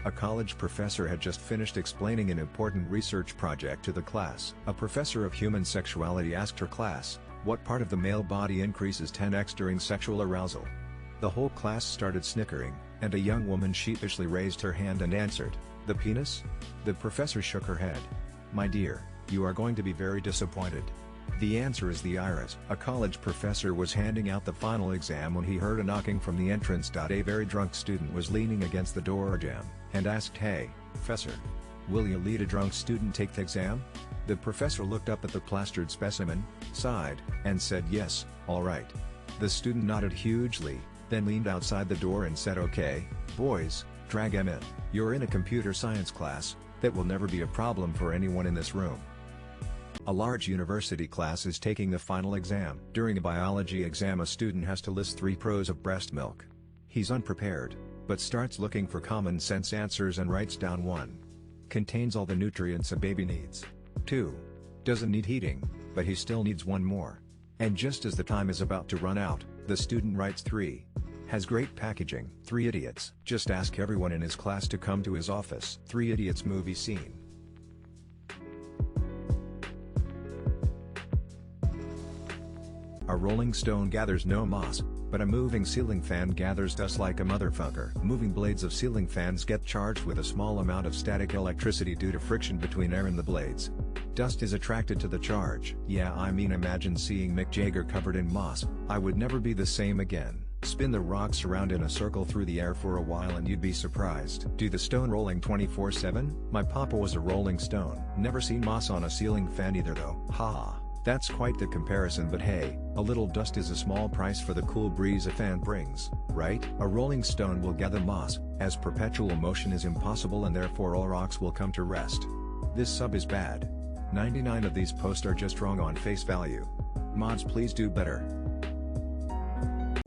A college professor had just finished explaining an important research project to the class. A professor of human sexuality asked her class, "What part of the male body increases 10x during sexual arousal?" The whole class started snickering, and a young woman sheepishly raised her hand and answered, "The penis?" The professor shook her head. "My dear, you are going to be very disappointed. The answer is the iris." A college professor was handing out the final exam when he heard a knocking from the entrance. A very drunk student was leaning against the door jamb, and asked, "Hey, professor. Will you lead a drunk student take the exam?" The professor looked up at the plastered specimen, sighed, and said, "Yes, all right." The student nodded hugely, then leaned outside the door and said, "Okay, boys, drag him in. You're in a computer science class, that will never be a problem for anyone in this room." A large university class is taking the final exam. During a biology exam, a student has to list 3 pros of breast milk. He's unprepared, but starts looking for common sense answers and writes down 1. Contains all the nutrients a baby needs. 2. Doesn't need heating, but he still needs 1 more. And just as the time is about to run out, the student writes 3. Has great packaging. 3 idiots. Just ask everyone in his class to come to his office. 3 idiots movie scene. A rolling stone gathers no moss, but a moving ceiling fan gathers dust like a motherfucker. Moving blades of ceiling fans get charged with a small amount of static electricity due to friction between air and the blades. Dust is attracted to the charge. Yeah, I mean, imagine seeing Mick Jagger covered in moss. I would never be the same again. Spin the rocks around in a circle through the air for a while and you'd be surprised. Do the stone rolling 24/7? My papa was a rolling stone. Never seen moss on a ceiling fan either though. Haha. That's quite the comparison, but hey, a little dust is a small price for the cool breeze a fan brings, right? A rolling stone will gather moss, as perpetual motion is impossible and therefore all rocks will come to rest. This sub is bad. 99 of these posts are just wrong on face value. Mods, please do better.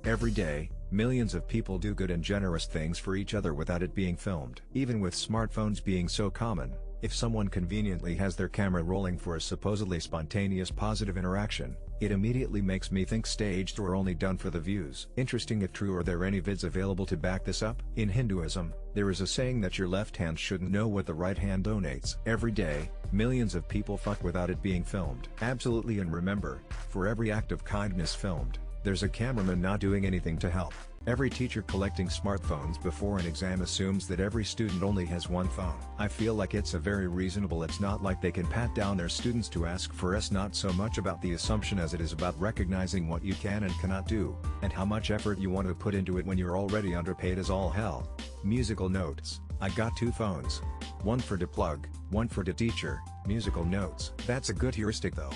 Every day, millions of people do good and generous things for each other without it being filmed. Even with smartphones being so common, if someone conveniently has their camera rolling for a supposedly spontaneous positive interaction, it immediately makes me think staged or only done for the views. Interesting if true. Are there any vids available to back this up? In Hinduism, there is a saying that your left hand shouldn't know what the right hand donates. Every day, millions of people fuck without it being filmed. Absolutely. And remember, for every act of kindness filmed, there's a cameraman not doing anything to help. Every teacher collecting smartphones before an exam assumes that every student only has 1 phone. I feel like it's a very reasonable. It's not like they can pat down their students to ask for us. Not so much about the assumption as it is about recognizing what you can and cannot do, and how much effort you want to put into it when you're already underpaid as all hell. Musical notes. I got 2 phones. One for to plug, one for to teacher. Musical notes. That's a good heuristic though.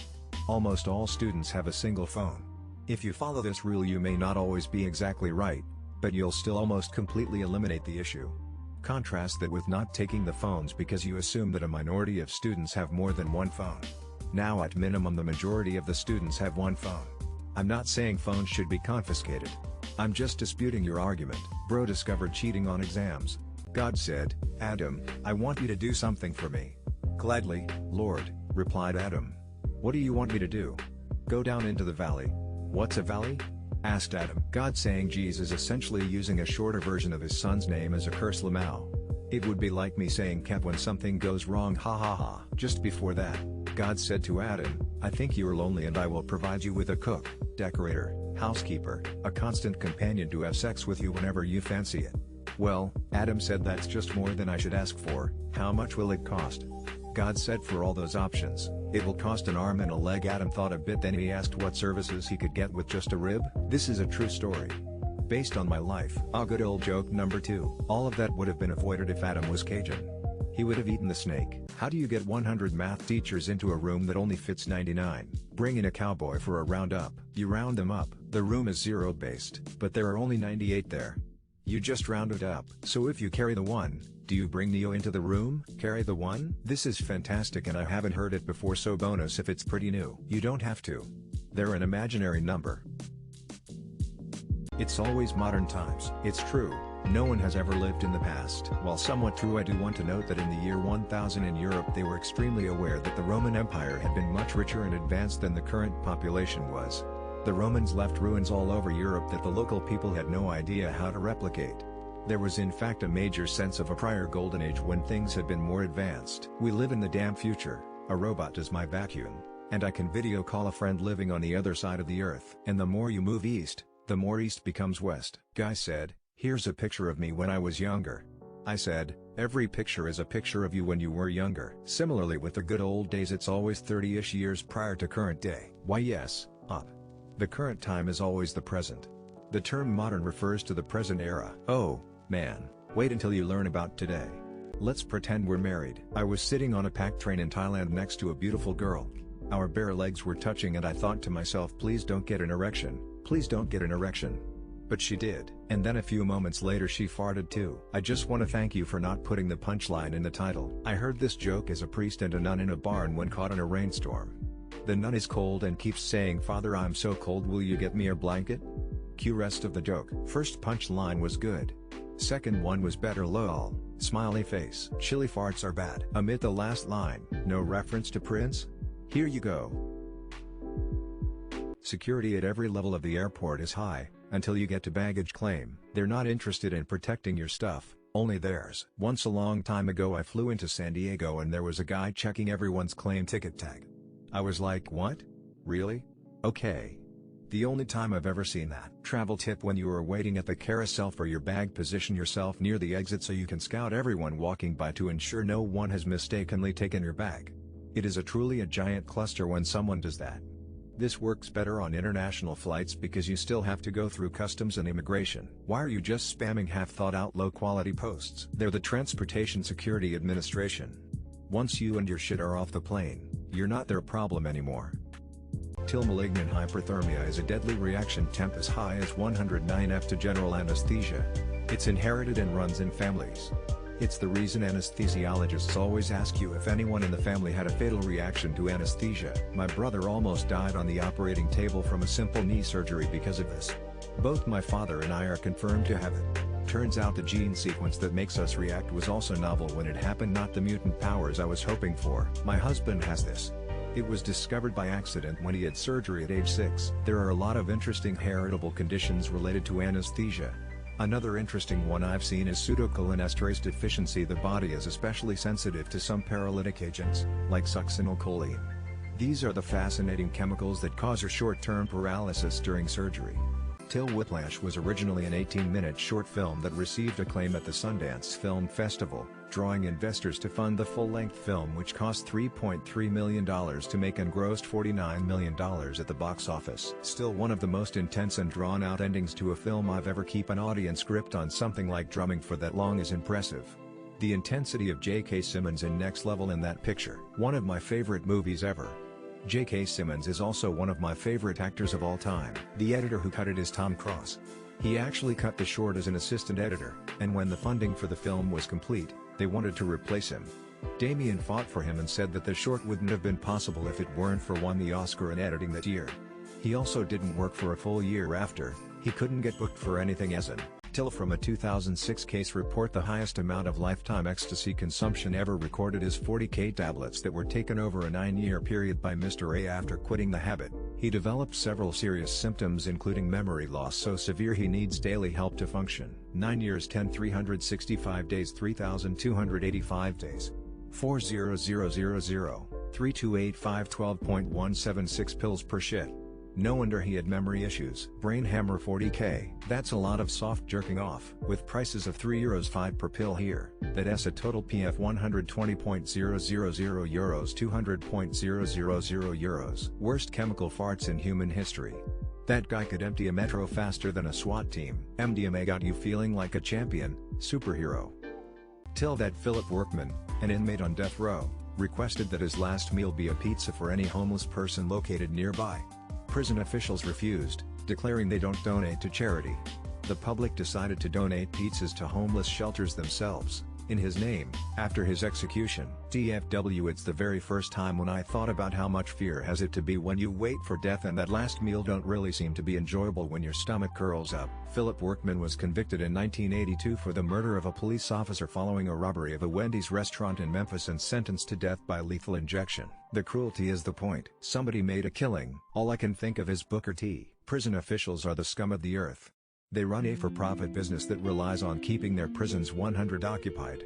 Almost all students have a single phone. If you follow this rule, you may not always be exactly right, but you'll still almost completely eliminate the issue. Contrast that with not taking the phones because you assume that a minority of students have more than 1 phone. Now at minimum the majority of the students have 1 phone. I'm not saying phones should be confiscated. I'm just disputing your argument. Bro discovered cheating on exams. God said, "Adam, I want you to do something for me." "Gladly, Lord," replied Adam. "What do you want me to do?" "Go down into the valley." "What's a valley?" asked Adam. God saying Jesus essentially using a shorter version of his son's name as a curse. Lamau. It would be like me saying Kev when something goes wrong. Ha ha ha. Just before that, God said to Adam, "I think you are lonely and I will provide you with a cook, decorator, housekeeper, a constant companion to have sex with you whenever you fancy it." Well, Adam said, "That's just more than I should ask for. How much will it cost?" God said, "For all those options, it will cost an arm and a leg." Adam thought a bit, then he asked what services he could get with just a rib. This is a true story, based on my life. Good old joke number 2. All of that would have been avoided if Adam was Cajun. He would have eaten the snake. How do you get 100 math teachers into a room that only fits 99? Bring in a cowboy for a roundup. You round them up. The room is 0 based, but there are only 98 there. You just round it up. So if you carry the 1, do you bring Neo into the room? Carry the 1? This is fantastic and I haven't heard it before, so bonus if it's pretty new. You don't have to. They're an imaginary number. It's always modern times. It's true, no one has ever lived in the past. While somewhat true, I do want to note that in the year 1000 in Europe they were extremely aware that the Roman Empire had been much richer and advanced than the current population was. The Romans left ruins all over Europe that the local people had no idea how to replicate. There was in fact a major sense of a prior golden age when things had been more advanced. We live in the damn future, a robot does my vacuum, and I can video call a friend living on the other side of the earth. And the more you move east, the more east becomes west. Guy said, here's a picture of me when I was younger. I said, every picture is a picture of you when you were younger. Similarly with the good old days, it's always 30-ish years prior to current day. Why yes, up. The current time is always the present. The term modern refers to the present era. Oh, man, wait until you learn about today. Let's pretend we're married. I was sitting on a packed train in Thailand next to a beautiful girl. Our bare legs were touching and I thought to myself, please don't get an erection, please don't get an erection. But she did. And then a few moments later she farted too. I just want to thank you for not putting the punchline in the title. I heard this joke as a priest and a nun in a barn when caught in a rainstorm. The nun is cold and keeps saying, Father, I'm so cold, will you get me a blanket? Cue rest of the joke. First punchline was good. Second one was better, lol, smiley face. Chili farts are bad. Omit the last line. No reference to Prince? Here you go. Security at every level of the airport is high, until you get to baggage claim. They're not interested in protecting your stuff, only theirs. Once a long time ago I flew into San Diego and there was a guy checking everyone's claim ticket tag. I was like, what? Really? Okay. The only time I've ever seen that. Travel tip: when you are waiting at the carousel for your bag, position yourself near the exit so you can scout everyone walking by to ensure no one has mistakenly taken your bag. It is truly a giant cluster when someone does that. This works better on international flights because you still have to go through customs and immigration. Why are you just spamming half-thought-out low-quality posts? They're the Transportation Security Administration. Once you and your shit are off the plane, you're not their problem anymore. Till malignant hyperthermia is a deadly reaction temp as high as 109 to general anesthesia. It's inherited and runs in families. It's the reason anesthesiologists always ask you if anyone in the family had a fatal reaction to anesthesia. My brother almost died on the operating table from a simple knee surgery because of this. Both my father and I are confirmed to have it. Turns out the gene sequence that makes us react was also novel when it happened, not the mutant powers I was hoping for. My husband has this. It was discovered by accident when he had surgery at age 6. There are a lot of interesting heritable conditions related to anesthesia. Another interesting one I've seen is pseudocholinesterase deficiency. The body is especially sensitive to some paralytic agents, like succinylcholine. These are the fascinating chemicals that cause short-term paralysis during surgery. Till Whiplash was originally an 18-minute short film that received acclaim at the Sundance Film Festival, drawing investors to fund the full-length film, which cost $3.3 million to make and grossed $49 million at the box office. Still one of the most intense and drawn-out endings to a film I've ever. Keep an audience gripped on something like drumming for that long is impressive. The intensity of J.K. Simmons in Next Level in that picture. One of my favorite movies ever. J.K. Simmons is also one of my favorite actors of all time. The editor who cut it is Tom Cross. He actually cut the short as an assistant editor, and when the funding for the film was complete, they wanted to replace him. Damien fought for him and said that the short wouldn't have been possible if it weren't for won the Oscar in editing that year. He also didn't work for a full year after. He couldn't get booked for anything as an Till from a 2006 case report, the highest amount of lifetime ecstasy consumption ever recorded is 40K tablets that were taken over a 9-year period by Mr. A after quitting the habit. He developed several serious symptoms including memory loss so severe he needs daily help to function. 9 years 10 365 days 3285 days. 40000 3285 12.176 pills per shit. No wonder he had memory issues. Brain Hammer 40K. That's a lot of soft jerking off. With prices of €3.05 per pill here, that's a total PF 120.000 euros 200.000 euros. Worst chemical farts in human history. That guy could empty a metro faster than a SWAT team. MDMA got you feeling like a champion, superhero. Till that Philip Workman, an inmate on death row, requested that his last meal be a pizza for any homeless person located nearby. Prison officials refused, declaring they don't donate to charity. The public decided to donate pizzas to homeless shelters themselves, in his name, after his execution. DFW, it's the very first time when I thought about how much fear has it to be when you wait for death and that last meal don't really seem to be enjoyable when your stomach curls up. Philip Workman was convicted in 1982 for the murder of a police officer following a robbery of a Wendy's restaurant in Memphis and sentenced to death by lethal injection. The cruelty is the point. Somebody made a killing. All I can think of is Booker T. Prison officials are the scum of the earth. They run a for-profit business that relies on keeping their prisons 100 occupied.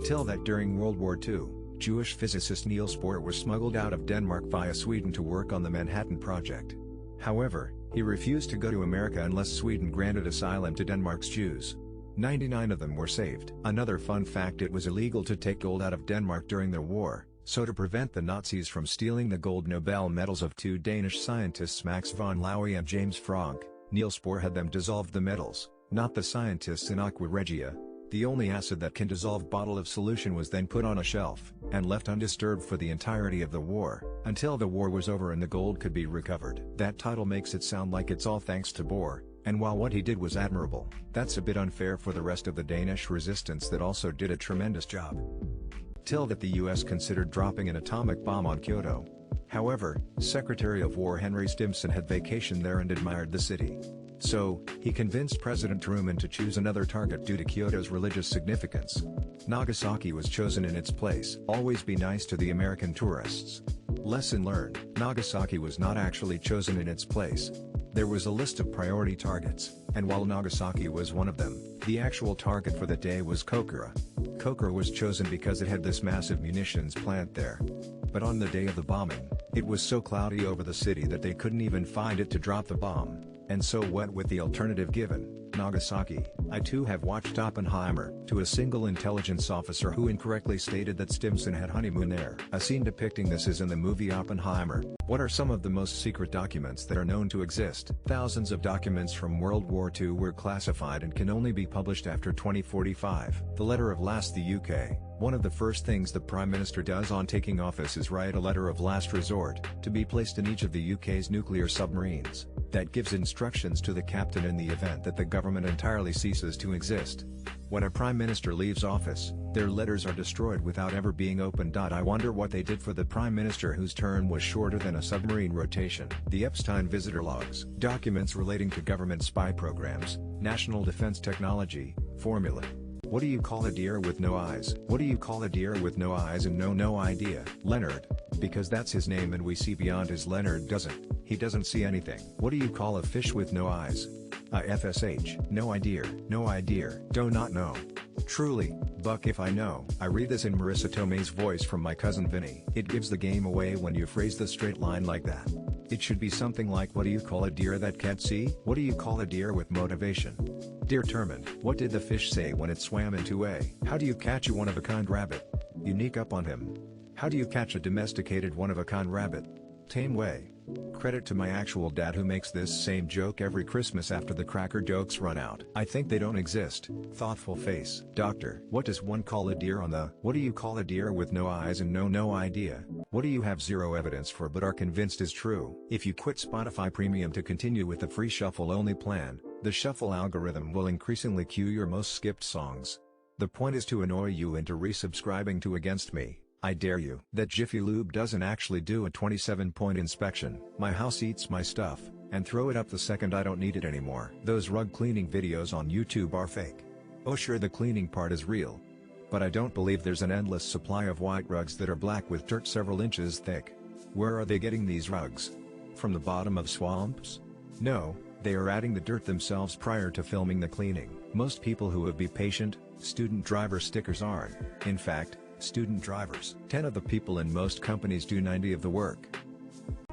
Till that during World War II, Jewish physicist Niels Bohr was smuggled out of Denmark via Sweden to work on the Manhattan Project. However, he refused to go to America unless Sweden granted asylum to Denmark's Jews. 99 of them were saved. Another fun fact: it was illegal to take gold out of Denmark during the war, so to prevent the Nazis from stealing the gold Nobel medals of two Danish scientists Max von Laue and James Franck, Niels Bohr had them dissolve the medals, not the scientists in aqua regia. The only acid that can dissolve bottle of solution was then put on a shelf, and left undisturbed for the entirety of the war, until the war was over and the gold could be recovered. That title makes it sound like it's all thanks to Bohr, and while what he did was admirable, that's a bit unfair for the rest of the Danish resistance that also did a tremendous job. Till that the US considered dropping an atomic bomb on Kyoto. However, Secretary of War Henry Stimson had vacationed there and admired the city. So, he convinced President Truman to choose another target due to Kyoto's religious significance. Nagasaki was chosen in its place. Always be nice to the American tourists. Lesson learned: Nagasaki was not actually chosen in its place. There was a list of priority targets, and while Nagasaki was one of them, the actual target for the day was Kokura. Kokura was chosen because it had this massive munitions plant there. But on the day of the bombing, it was so cloudy over the city that they couldn't even find it to drop the bomb, and so went with the alternative given, Nagasaki. I too have watched Oppenheimer, to a single intelligence officer who incorrectly stated that Stimson had honeymoon there. A scene depicting this is in the movie Oppenheimer. What are some of the most secret documents that are known to exist? Thousands of documents from World War II were classified and can only be published after 2045. The letter of last: the UK. One of the first things the Prime Minister does on taking office is write a letter of last resort, to be placed in each of the UK's nuclear submarines, that gives instructions to the captain in the event that the government entirely ceases to exist. When a Prime Minister leaves office, their letters are destroyed without ever being opened. I wonder what they did for the Prime Minister whose term was shorter than a submarine rotation. The Epstein visitor logs. Documents relating to government spy programs, national defense technology, formula. What do you call a deer with no eyes? What do you call a deer with no eyes and no idea? Leonard. Because that's his name and we see beyond his. Leonard doesn't. He doesn't see anything. What do you call a fish with no eyes? IFSH. No idea. No idea. Do not know. Truly, Buck if I know. I read this in Marissa Tomei's voice from my cousin Vinny. It gives the game away when you phrase the straight line like that. It should be something like, what do you call a deer that can't see? What do you call a deer with motivation? Determined. What did the fish say when it swam into a? How do you catch a one-of-a-kind rabbit? Unique up on him. How do you catch a domesticated one-of-a-kind rabbit? Tame way. Credit to my actual dad who makes this same joke every Christmas after the cracker jokes run out. I think they don't exist. Thoughtful face. Doctor. What does one call a deer on the? What do you call a deer with no eyes and no idea? What do you have zero evidence for but are convinced is true? If you quit Spotify Premium to continue with the free shuffle-only plan, the shuffle algorithm will increasingly cue your most skipped songs. The point is to annoy you into resubscribing to Against Me. I dare you. That Jiffy Lube doesn't actually do a 27-point inspection. My house eats my stuff, and throw it up the second I don't need it anymore. Those rug cleaning videos on YouTube are fake. Oh sure, the cleaning part is real. But I don't believe there's an endless supply of white rugs that are black with dirt several inches thick. Where are they getting these rugs? From the bottom of swamps? No, they are adding the dirt themselves prior to filming the cleaning. Most people who would be patient, student driver stickers aren't. In fact, student drivers. 10 of the people in most companies do 90 of the work.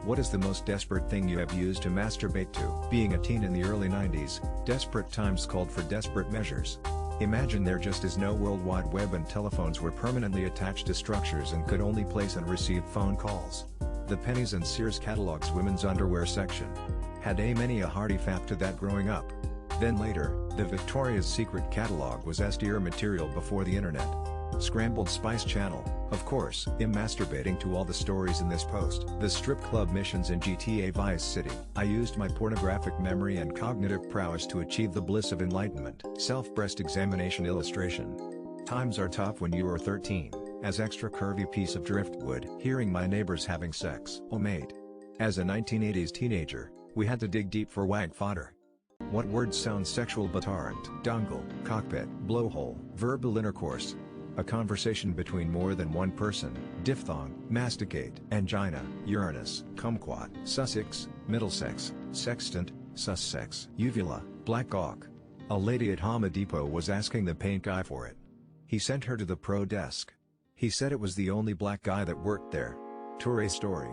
What is the most desperate thing you have used to masturbate to? Being a teen in the early 90s, desperate times called for desperate measures. Imagine there just is no World Wide Web and telephones were permanently attached to structures and could only place and receive phone calls. The Pennies and Sears catalog's women's underwear section had many a hearty fap to that growing up. Then later, the Victoria's Secret catalog was S-tier material before the internet. Scrambled Spice Channel, of course. I'm masturbating to all the stories in this post. The strip club missions in GTA Vice City. I used my pornographic memory and cognitive prowess to achieve the bliss of enlightenment. Self-breast examination illustration. Times are tough when you are 13, as extra curvy piece of driftwood. Hearing my neighbors having sex. Oh mate. As a 1980s teenager, we had to dig deep for wag fodder. What words sound sexual but aren't? Dongle, cockpit, blowhole, verbal intercourse. A conversation between more than one person. Diphthong, masticate, angina, Uranus, kumquat, Sussex, Middlesex, sextant, Sussex. Uvula, Black Hawk. A lady at Home Depot was asking the paint guy for it. He sent her to the pro desk. He said it was the only black guy that worked there. Touré story.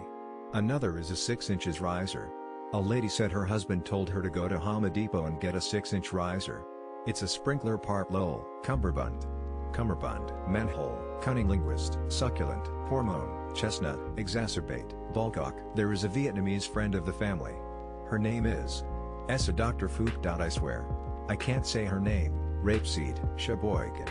Another is a 6 inches riser. A lady said her husband told her to go to Home Depot and get a 6-inch riser. It's a sprinkler part lol. Cummerbund. Manhole, cunning linguist, succulent, hormone, chestnut, exacerbate, bulgok. There is a Vietnamese friend of the family. Her name is a Dr. Phuc. I swear. I can't say her name. Rapeseed, Sheboygan.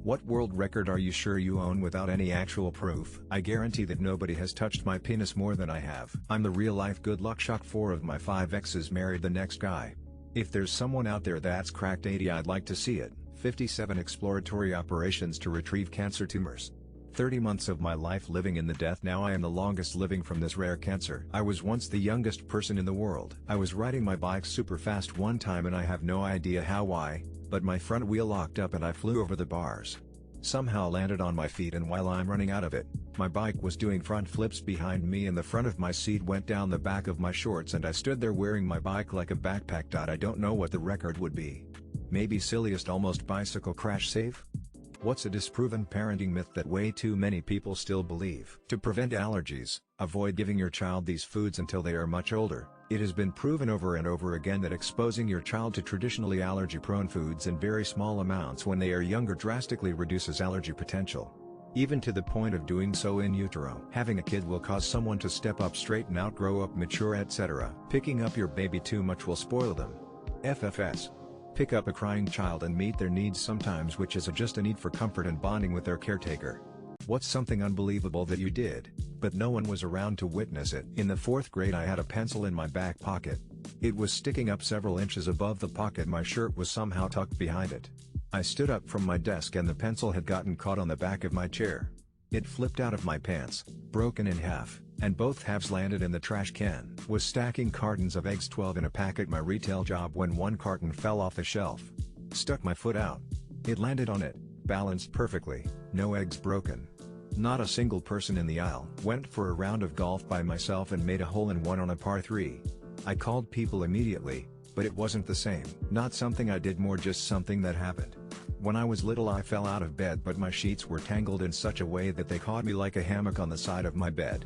What world record are you sure you own without any actual proof? I guarantee that nobody has touched my penis more than I have. I'm the real life good luck shock. 4 of my 5 exes married the next guy. If there's someone out there that's cracked 80, I'd like to see it. 57 exploratory operations to retrieve cancer tumors. 30 months of my life living in the death. Now I am the longest living from this rare cancer. I was once the youngest person in the world. I was riding my bike super fast one time and I have no idea how why, but my front wheel locked up and I flew over the bars. Somehow landed on my feet, and while I'm running out of it, my bike was doing front flips behind me and the front of my seat went down the back of my shorts and I stood there wearing my bike like a backpack. I don't know what the record would be. Maybe silliest almost bicycle crash save? What's a disproven parenting myth that way too many people still believe? To prevent allergies, avoid giving your child these foods until they are much older. It has been proven over and over again that exposing your child to traditionally allergy-prone foods in very small amounts when they are younger drastically reduces allergy potential. Even to the point of doing so in utero. Having a kid will cause someone to step up, straighten out, grow up, mature, etc. Picking up your baby too much will spoil them. FFS. Pick up a crying child and meet their needs sometimes, which is just a need for comfort and bonding with their caretaker. What's something unbelievable that you did, but no one was around to witness it? In the 4th grade I had a pencil in my back pocket. It was sticking up several inches above the pocket. My shirt was somehow tucked behind it. I stood up from my desk and the pencil had gotten caught on the back of my chair. It flipped out of my pants, broken in half, and both halves landed in the trash can. Was stacking cartons of eggs, 12 in a pack at my retail job, when one carton fell off the shelf. Stuck my foot out. It landed on it, balanced perfectly, no eggs broken. Not a single person in the aisle. Went for a round of golf by myself and made a hole-in-one on a par 3. I called people immediately, but it wasn't the same. Not something I did, more just something that happened. When I was little I fell out of bed, but my sheets were tangled in such a way that they caught me like a hammock on the side of my bed.